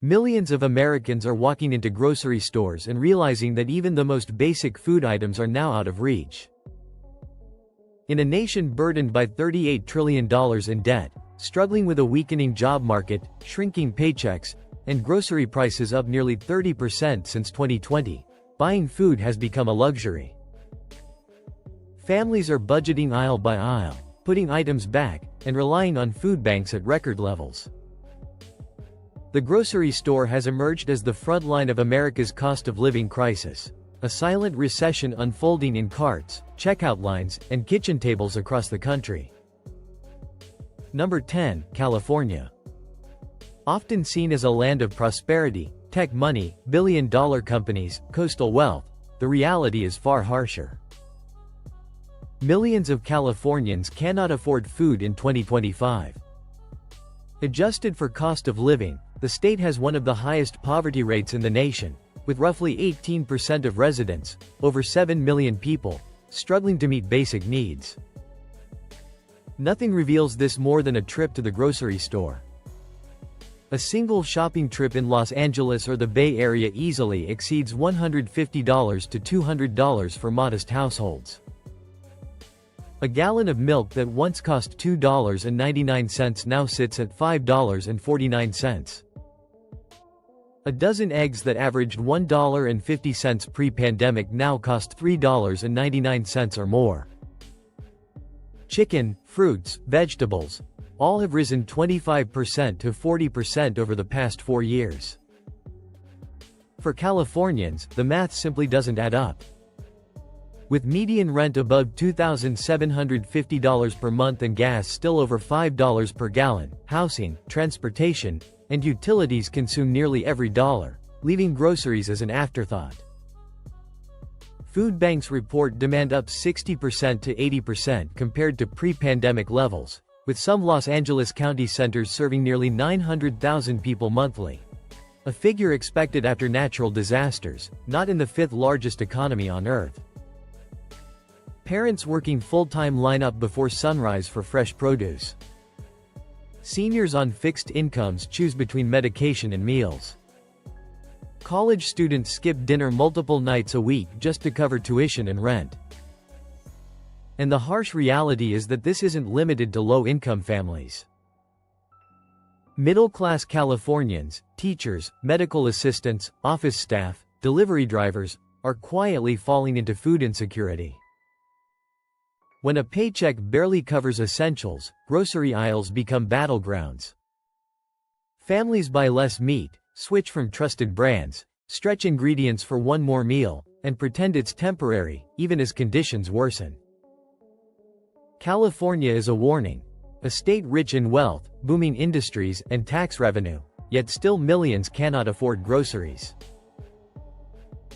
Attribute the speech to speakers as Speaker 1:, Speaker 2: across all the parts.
Speaker 1: Millions of Americans are walking into grocery stores and realizing that even the most basic food items are now out of reach. In a nation burdened by $38 trillion in debt, struggling with a weakening job market, shrinking paychecks, and grocery prices up nearly 30% since 2020, buying food has become a luxury. Families are budgeting aisle by aisle, putting items back, and relying on food banks at record levels. The grocery store has emerged as the front line of America's cost of living crisis, a silent recession unfolding in carts, checkout lines, and kitchen tables across the country. Number 10, California. Often seen as a land of prosperity, tech money, billion-dollar companies, coastal wealth, the reality is far harsher. Millions of Californians cannot afford food in 2025. Adjusted for cost of living, the state has one of the highest poverty rates in the nation, with roughly 18% of residents, over 7 million people, struggling to meet basic needs. Nothing reveals this more than a trip to the grocery store. A single shopping trip in Los Angeles or the Bay Area easily exceeds $150 to $200 for modest households. A gallon of milk that once cost $2.99 now sits at $5.49. A dozen eggs that averaged $1.50 pre-pandemic now cost $3.99 or more. Chicken, fruits, vegetables, all have risen 25% to 40% over the past 4 years. For Californians, the math simply doesn't add up. With median rent above $2,750 per month and gas still over $5 per gallon, housing, transportation, and utilities consume nearly every dollar, leaving groceries as an afterthought. Food banks report demand up 60% to 80% compared to pre-pandemic levels, with some Los Angeles County centers serving nearly 900,000 people monthly. A figure expected after natural disasters, not in the fifth largest economy on Earth. Parents working full-time line up before sunrise for fresh produce. Seniors on fixed incomes choose between medication and meals. College students skip dinner multiple nights a week just to cover tuition and rent. And the harsh reality is that this isn't limited to low-income families. Middle-class Californians, teachers, medical assistants, office staff, delivery drivers, are quietly falling into food insecurity. When a paycheck barely covers essentials, grocery aisles become battlegrounds. Families buy less meat, switch from trusted brands, stretch ingredients for one more meal, and pretend it's temporary, even as conditions worsen. California is a warning. A state rich in wealth, booming industries, and tax revenue, yet still millions cannot afford groceries.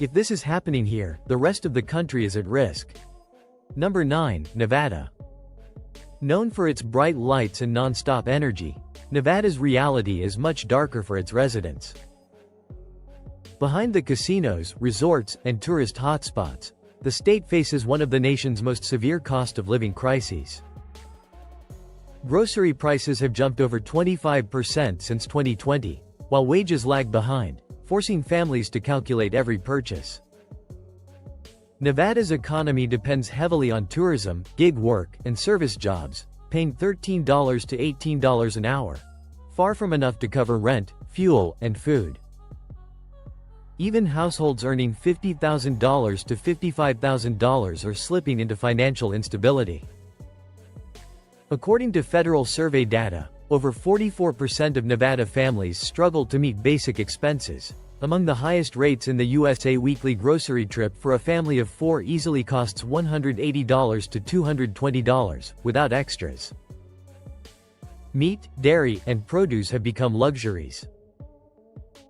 Speaker 1: If this is happening here, the rest of the country is at risk. Number 9, Nevada. Known for its bright lights and non-stop energy, Nevada's reality is much darker for its residents. Behind the casinos, resorts, and tourist hotspots, the state faces one of the nation's most severe cost of living crises. Grocery prices have jumped over 25% since 2020, while wages lag behind, forcing families to calculate every purchase. Nevada's economy depends heavily on tourism, gig work, and service jobs, paying $13 to $18 an hour, far from enough to cover rent, fuel, and food. Even households earning $50,000 to $55,000 are slipping into financial instability. According to federal survey data, over 44% of Nevada families struggle to meet basic expenses, among the highest rates in the USA. Weekly grocery trip for a family of 4 easily costs $180 to $220, without extras. Meat, dairy, and produce have become luxuries.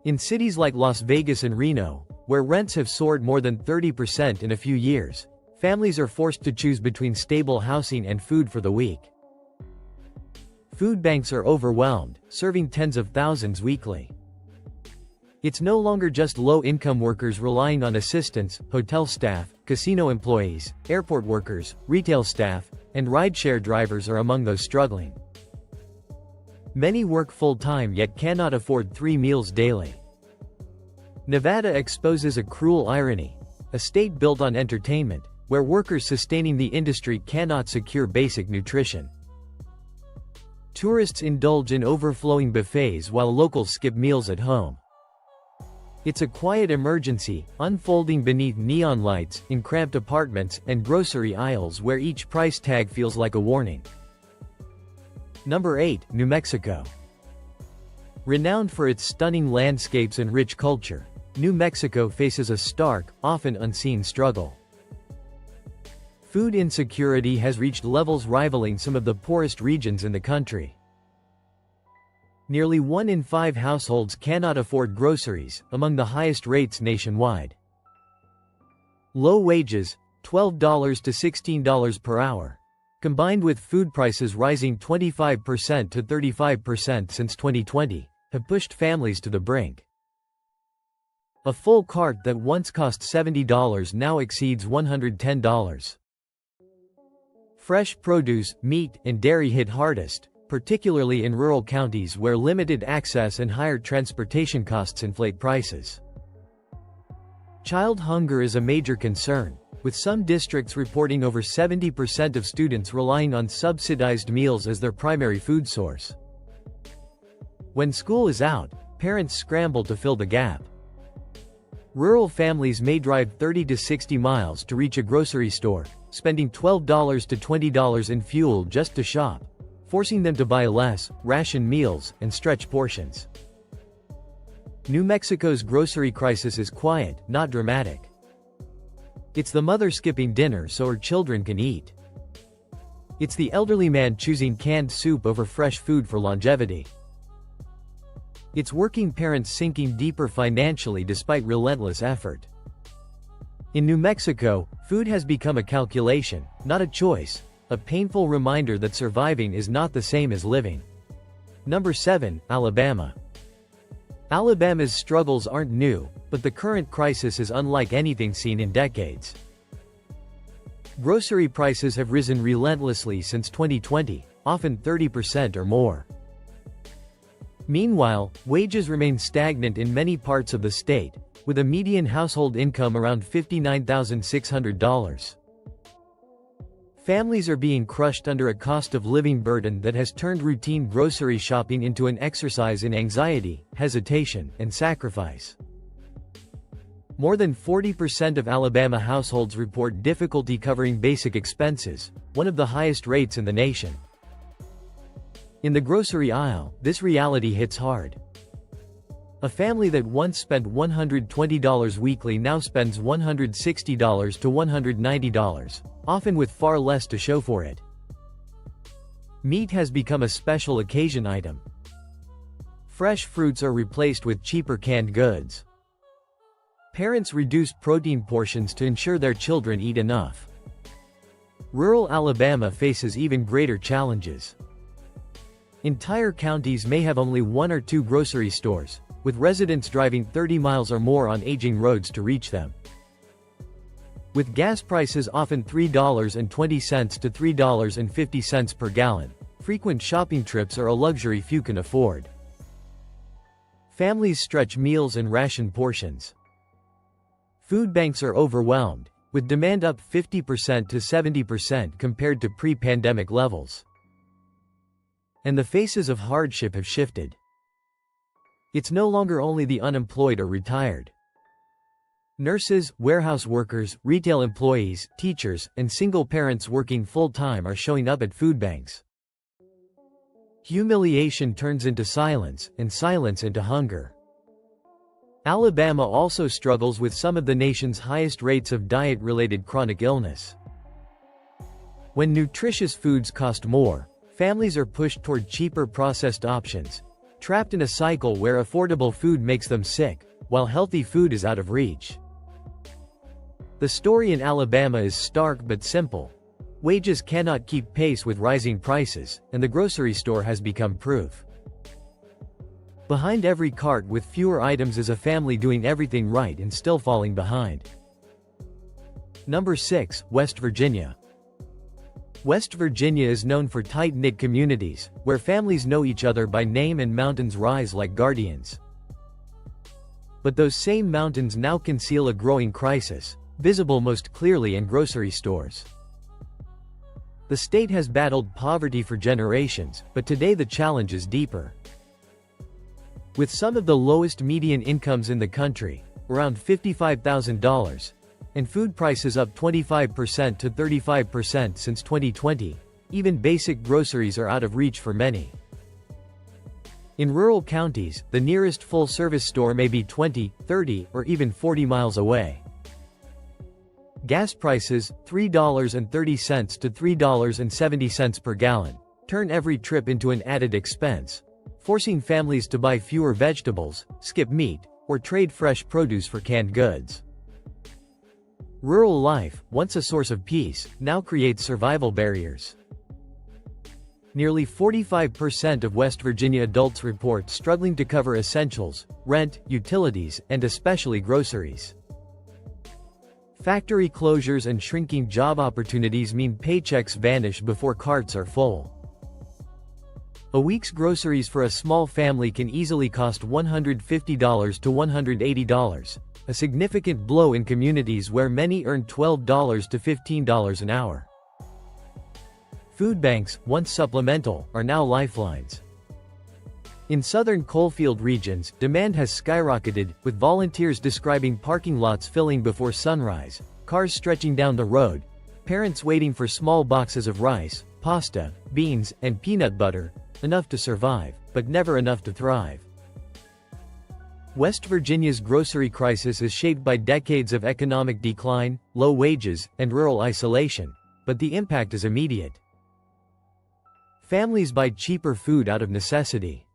Speaker 1: In cities like Las Vegas and Reno, where rents have soared more than 30% in a few years, families are forced to choose between stable housing and food for the week. Food banks are overwhelmed, serving tens of thousands weekly. It's no longer just low-income workers relying on assistance. Hotel staff, casino employees, airport workers, retail staff, and rideshare drivers are among those struggling. Many work full-time yet cannot afford 3 meals daily. Nevada exposes a cruel irony, a state built on entertainment, where workers sustaining the industry cannot secure basic nutrition. Tourists indulge in overflowing buffets while locals skip meals at home. It's a quiet emergency, unfolding beneath neon lights, in cramped apartments, and grocery aisles where each price tag feels like a warning. Number 8. New Mexico. Renowned for its stunning landscapes and rich culture, New Mexico faces a stark, often unseen struggle. Food insecurity has reached levels rivaling some of the poorest regions in the country. Nearly 1 in 5 households cannot afford groceries, among the highest rates nationwide. Low wages, $12 to $16 per hour, combined with food prices rising 25% to 35% since 2020, have pushed families to the brink. A full cart that once cost $70 now exceeds $110. Fresh produce, meat, and dairy hit hardest, particularly in rural counties where limited access and higher transportation costs inflate prices. Child hunger is a major concern, with some districts reporting over 70% of students relying on subsidized meals as their primary food source. When school is out, parents scramble to fill the gap. Rural families may drive 30 to 60 miles to reach a grocery store, spending $12 to $20 in fuel just to shop, forcing them to buy less, ration meals, and stretch portions. New Mexico's grocery crisis is quiet, not dramatic. It's the mother skipping dinner so her children can eat. It's the elderly man choosing canned soup over fresh food for longevity. It's working parents sinking deeper financially despite relentless effort. In New Mexico, food has become a calculation, not a choice, a painful reminder that surviving is not the same as living. Number 7. Alabama. Alabama's struggles aren't new, but the current crisis is unlike anything seen in decades. Grocery prices have risen relentlessly since 2020, often 30% or more. Meanwhile, wages remain stagnant in many parts of the state, with a median household income around $59,600. Families are being crushed under a cost of living burden that has turned routine grocery shopping into an exercise in anxiety, hesitation, and sacrifice. More than 40% of Alabama households report difficulty covering basic expenses, one of the highest rates in the nation. In the grocery aisle, this reality hits hard. A family that once spent $120 weekly now spends $160 to $190, often with far less to show for it. Meat has become a special occasion item. Fresh fruits are replaced with cheaper canned goods. Parents reduce protein portions to ensure their children eat enough. Rural Alabama faces even greater challenges. Entire counties may have only 1 or 2 grocery stores, with residents driving 30 miles or more on aging roads to reach them. With gas prices often $3.20 to $3.50 per gallon, frequent shopping trips are a luxury few can afford. Families stretch meals and ration portions. Food banks are overwhelmed, with demand up 50% to 70% compared to pre-pandemic levels. And the faces of hardship have shifted. It's no longer only the unemployed or retired. Nurses, warehouse workers, retail employees, teachers, and single parents working full-time are showing up at food banks. Humiliation turns into silence, and silence into hunger. Alabama also struggles with some of the nation's highest rates of diet-related chronic illness. When nutritious foods cost more, families are pushed toward cheaper processed options, trapped in a cycle where affordable food makes them sick, while healthy food is out of reach. The story in Alabama is stark but simple. Wages cannot keep pace with rising prices, and the grocery store has become proof. Behind every cart with fewer items is a family doing everything right and still falling behind. Number 6. West Virginia. West Virginia is known for tight-knit communities, where families know each other by name and mountains rise like guardians. But those same mountains now conceal a growing crisis, visible most clearly in grocery stores. The state has battled poverty for generations, but today the challenge is deeper. With some of the lowest median incomes in the country, around $55,000, and food prices up 25% to 35% since 2020, even basic groceries are out of reach for many. In rural counties, the nearest full-service store may be 20, 30, or even 40 miles away. Gas prices, $3.30 to $3.70 per gallon, turn every trip into an added expense, forcing families to buy fewer vegetables, skip meat, or trade fresh produce for canned goods. Rural life, once a source of peace, now creates survival barriers. Nearly 45% of West Virginia adults report struggling to cover essentials, rent, utilities, and especially groceries. Factory closures and shrinking job opportunities mean paychecks vanish before carts are full. A week's groceries for a small family can easily cost $150 to $180, a significant blow in communities where many earn $12 to $15 an hour. Food banks, once supplemental, are now lifelines. In southern coalfield regions, demand has skyrocketed, with volunteers describing parking lots filling before sunrise, cars stretching down the road, parents waiting for small boxes of rice, pasta, beans, and peanut butter, enough to survive, but never enough to thrive. West Virginia's grocery crisis is shaped by decades of economic decline, low wages, and rural isolation, but the impact is immediate. Families buy cheaper food out of necessity.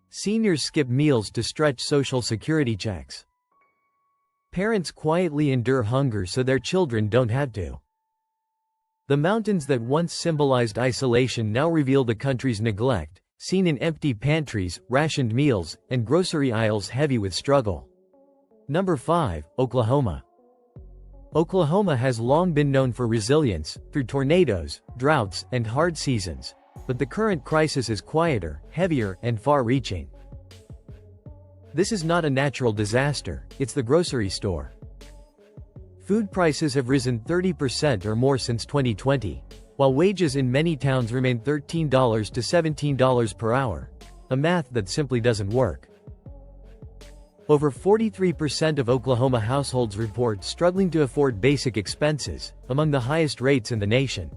Speaker 1: Seniors skip meals to stretch Social Security checks. Parents quietly endure hunger so their children don't have to. The mountains that once symbolized isolation now reveal the country's neglect, seen in empty pantries, rationed meals, and grocery aisles heavy with struggle. Number 5, Oklahoma. Oklahoma has long been known for resilience, through tornadoes, droughts, and hard seasons, but the current crisis is quieter, heavier, and far-reaching. This is not a natural disaster, it's the grocery store. Food prices have risen 30% or more since 2020, while wages in many towns remain $13 to $17 per hour, a math that simply doesn't work. Over 43% of Oklahoma households report struggling to afford basic expenses, among the highest rates in the nation.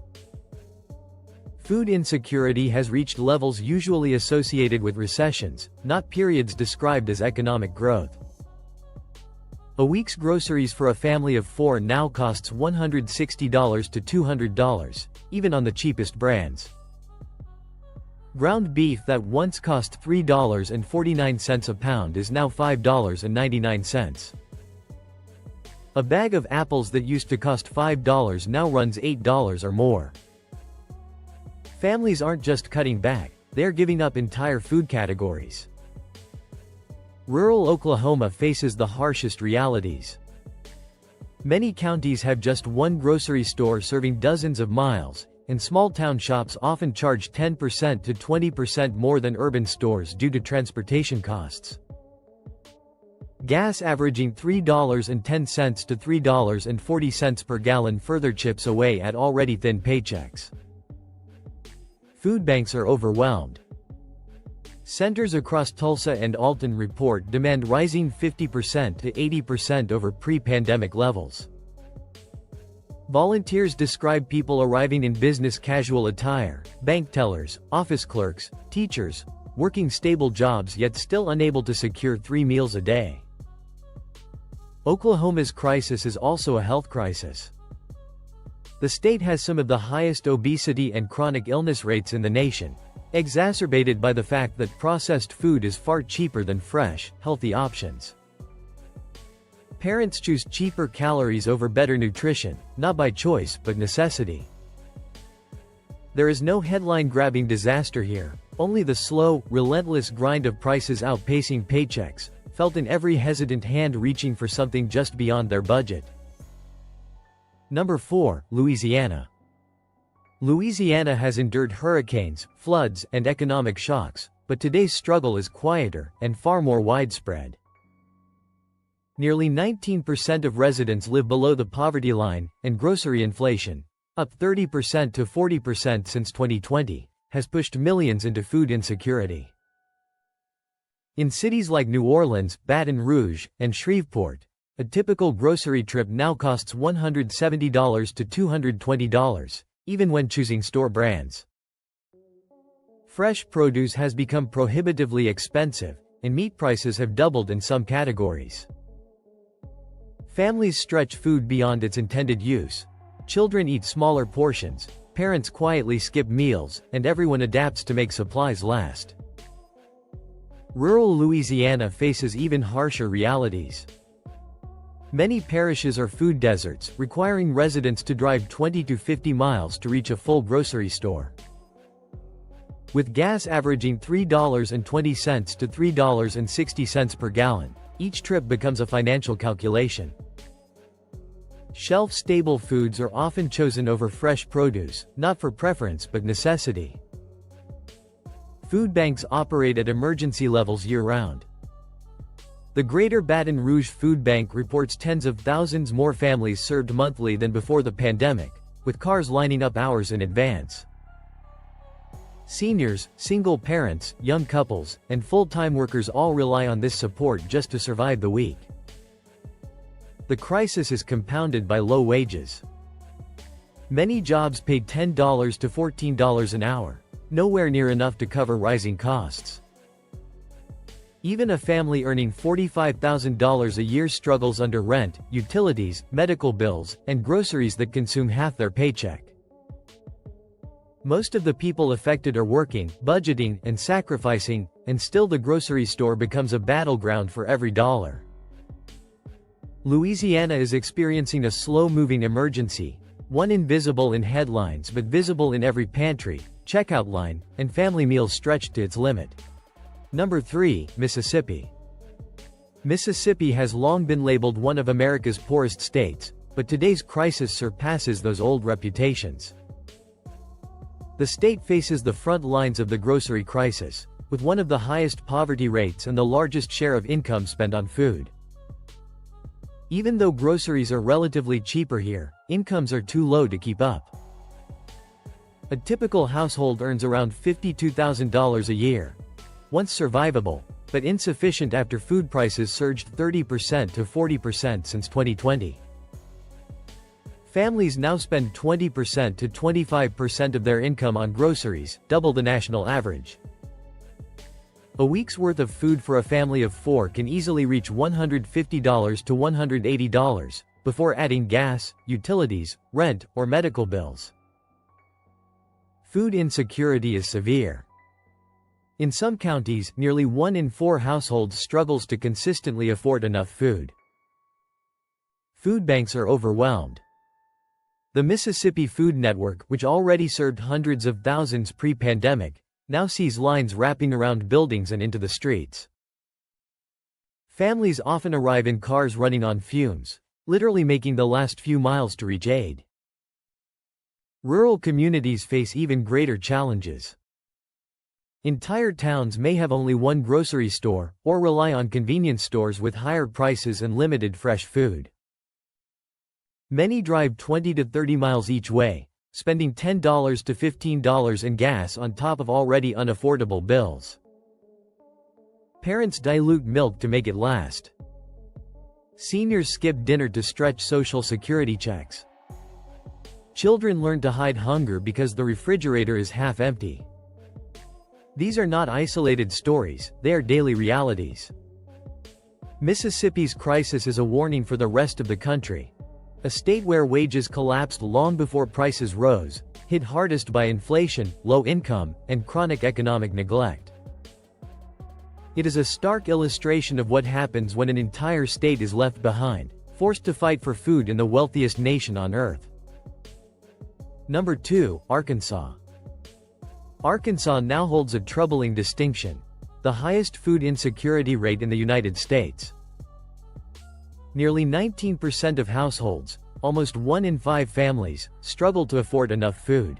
Speaker 1: Food insecurity has reached levels usually associated with recessions, not periods described as economic growth. A week's groceries for a family of 4 now costs $160 to $200, even on the cheapest brands. Ground beef that once cost $3.49 a pound is now $5.99. A bag of apples that used to cost $5 now runs $8 or more. Families aren't just cutting back, they're giving up entire food categories. Rural Oklahoma faces the harshest realities. Many counties have just one grocery store serving dozens of miles, and small-town shops often charge 10% to 20% more than urban stores due to transportation costs. Gas averaging $3.10 to $3.40 per gallon further chips away at already thin paychecks. Food banks are overwhelmed. Centers across Tulsa and Alton report demand rising 50% to 80% over pre-pandemic levels. Volunteers describe people arriving in business casual attire, bank tellers, office clerks, teachers, working stable jobs yet still unable to secure 3 meals a day. Oklahoma's crisis is also a health crisis. The state has some of the highest obesity and chronic illness rates in the nation, exacerbated by the fact that processed food is far cheaper than fresh, healthy options. Parents choose cheaper calories over better nutrition, not by choice, but necessity. There is no headline-grabbing disaster here, only the slow, relentless grind of prices outpacing paychecks, felt in every hesitant hand reaching for something just beyond their budget. Number 4, Louisiana. Louisiana has endured hurricanes, floods, and economic shocks, but today's struggle is quieter and far more widespread. Nearly 19% of residents live below the poverty line, and grocery inflation, up 30% to 40% since 2020, has pushed millions into food insecurity. In cities like New Orleans, Baton Rouge, and Shreveport, a typical grocery trip now costs $170 to $220, even when choosing store brands. Fresh produce has become prohibitively expensive, and meat prices have doubled in some categories. Families stretch food beyond its intended use. Children eat smaller portions, parents quietly skip meals, and everyone adapts to make supplies last. Rural Louisiana faces even harsher realities. Many parishes are food deserts, requiring residents to drive 20 to 50 miles to reach a full grocery store. With gas averaging $3.20 to $3.60 per gallon, each trip becomes a financial calculation. Shelf-stable foods are often chosen over fresh produce, not for preference but necessity. Food banks operate at emergency levels year-round. The Greater Baton Rouge Food Bank reports tens of thousands more families served monthly than before the pandemic, with cars lining up hours in advance. Seniors, single parents, young couples, and full-time workers all rely on this support just to survive the week. The crisis is compounded by low wages. Many jobs pay $10 to $14 an hour, nowhere near enough to cover rising costs. Even a family earning $45,000 a year struggles under rent, utilities, medical bills, and groceries that consume half their paycheck. Most of the people affected are working, budgeting, and sacrificing, and still the grocery store becomes a battleground for every dollar. Louisiana is experiencing a slow-moving emergency, one invisible in headlines but visible in every pantry, checkout line, and family meal stretched to its limit. Number 3, Mississippi. Mississippi has long been labeled one of America's poorest states, but today's crisis surpasses those old reputations. The state faces the front lines of the grocery crisis, with one of the highest poverty rates and the largest share of income spent on food. Even though groceries are relatively cheaper here, incomes are too low to keep up. A typical household earns around $52,000 a year. Once survivable, but insufficient after food prices surged 30% to 40% since 2020. Families now spend 20% to 25% of their income on groceries, double the national average. A week's worth of food for a family of 4 can easily reach $150 to $180, before adding gas, utilities, rent, or medical bills. Food insecurity is severe. In some counties, nearly 1 in 4 households struggles to consistently afford enough food. Food banks are overwhelmed. The Mississippi Food Network, which already served hundreds of thousands pre-pandemic, now sees lines wrapping around buildings and into the streets. Families often arrive in cars running on fumes, literally making the last few miles to reach aid. Rural communities face even greater challenges. Entire towns may have only one grocery store, or rely on convenience stores with higher prices and limited fresh food. Many drive 20 to 30 miles each way, spending $10 to $15 in gas on top of already unaffordable bills. Parents dilute milk to make it last. Seniors skip dinner to stretch Social Security checks. Children learn to hide hunger because the refrigerator is half empty. These are not isolated stories, they are daily realities. Mississippi's crisis is a warning for the rest of the country. A state where wages collapsed long before prices rose, hit hardest by inflation, low income, and chronic economic neglect. It is a stark illustration of what happens when an entire state is left behind, forced to fight for food in the wealthiest nation on earth. Number 2, Arkansas. Arkansas now holds a troubling distinction: the highest food insecurity rate in the United States. Nearly 19% of households, almost 1 in 5 families, struggle to afford enough food.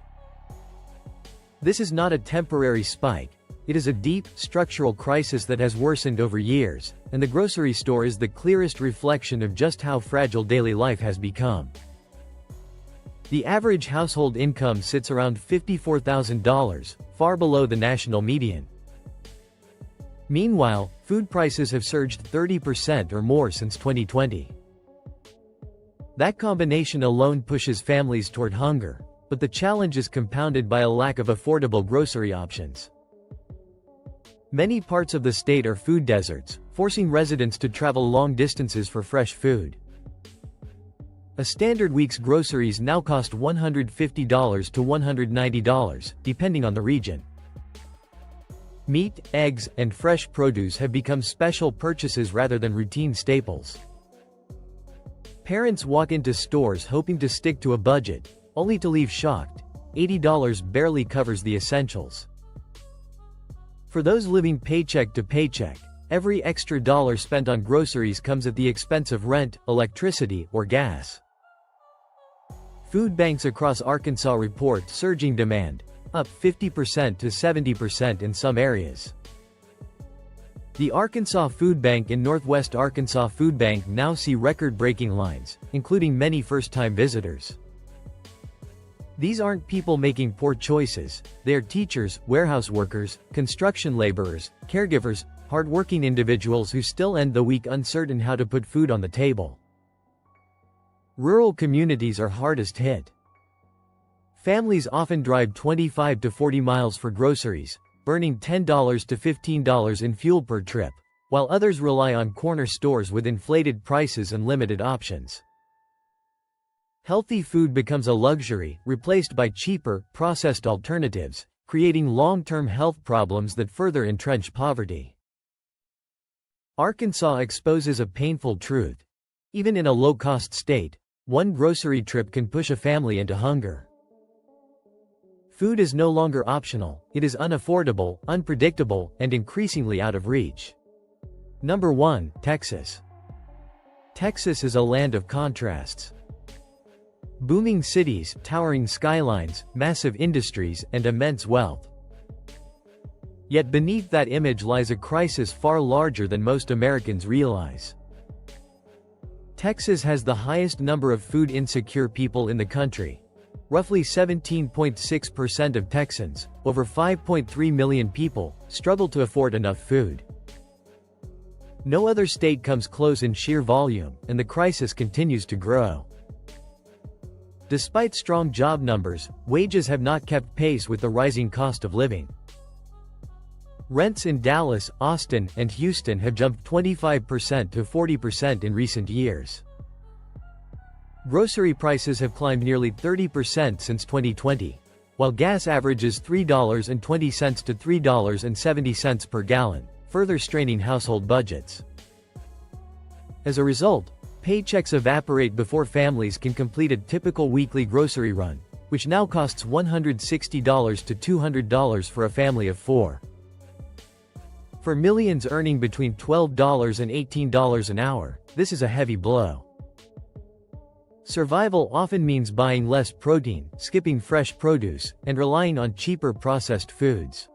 Speaker 1: This is not a temporary spike. It is a deep, structural crisis that has worsened over years, and the grocery store is the clearest reflection of just how fragile daily life has become. The average household income sits around $54,000, far below the national median. Meanwhile, food prices have surged 30% or more since 2020. That combination alone pushes families toward hunger, but the challenge is compounded by a lack of affordable grocery options. Many parts of the state are food deserts, forcing residents to travel long distances for fresh food. A standard week's groceries now cost $150 to $190, depending on the region. Meat, eggs, and fresh produce have become special purchases rather than routine staples. Parents walk into stores hoping to stick to a budget, only to leave shocked. $80 barely covers the essentials. For those living paycheck to paycheck, every extra dollar spent on groceries comes at the expense of rent, electricity, or gas. Food banks across Arkansas report surging demand, up 50% to 70% in some areas. The Arkansas Food Bank and Northwest Arkansas Food Bank now see record-breaking lines, including many first-time visitors. These aren't people making poor choices, they are teachers, warehouse workers, construction laborers, caregivers, hard-working individuals who still end the week uncertain how to put food on the table. Rural communities are hardest hit. Families often drive 25 to 40 miles for groceries, burning $10 to $15 in fuel per trip, while others rely on corner stores with inflated prices and limited options. Healthy food becomes a luxury, replaced by cheaper, processed alternatives, creating long-term health problems that further entrench poverty. Arkansas exposes a painful truth. Even in a low-cost state, one grocery trip can push a family into hunger. Food is no longer optional, it is unaffordable, unpredictable, and increasingly out of reach. Number 1, Texas. Texas is a land of contrasts. Booming cities, towering skylines, massive industries, and immense wealth. Yet beneath that image lies a crisis far larger than most Americans realize. Texas has the highest number of food-insecure people in the country. Roughly 17.6% of Texans, over 5.3 million people, struggle to afford enough food. No other state comes close in sheer volume, and the crisis continues to grow. Despite strong job numbers, wages have not kept pace with the rising cost of living. Rents in Dallas, Austin, and Houston have jumped 25% to 40% in recent years. Grocery prices have climbed nearly 30% since 2020, while gas averages $3.20 to $3.70 per gallon, further straining household budgets. As a result, paychecks evaporate before families can complete a typical weekly grocery run, which now costs $160 to $200 for a family of 4. For millions earning between $12 and $18 an hour, this is a heavy blow. Survival often means buying less protein, skipping fresh produce, and relying on cheaper processed foods.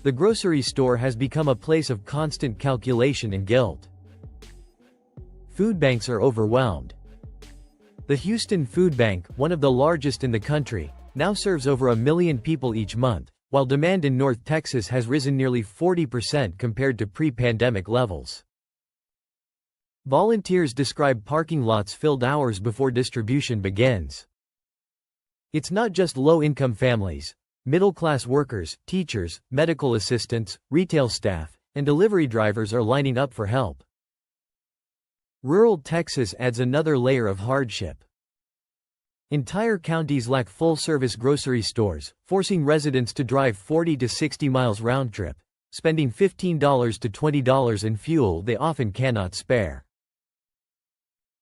Speaker 1: The grocery store has become a place of constant calculation and guilt. Food banks are overwhelmed. The Houston Food Bank, one of the largest in the country, now serves over 1 million people each month, while demand in North Texas has risen nearly 40% compared to pre-pandemic levels. Volunteers describe parking lots filled hours before distribution begins. It's not just low-income families. Middle-class workers, teachers, medical assistants, retail staff, and delivery drivers are lining up for help. Rural Texas adds another layer of hardship. Entire counties lack full-service grocery stores, forcing residents to drive 40 to 60 miles round-trip, spending $15 to $20 in fuel they often cannot spare.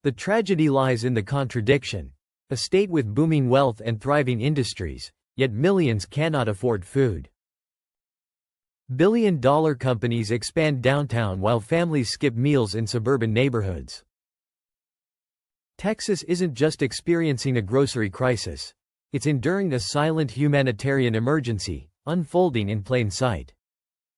Speaker 1: The tragedy lies in the contradiction. A state with booming wealth and thriving industries, yet millions cannot afford food. Billion-dollar companies expand downtown while families skip meals in suburban neighborhoods. Texas isn't just experiencing a grocery crisis. It's enduring a silent humanitarian emergency, unfolding in plain sight.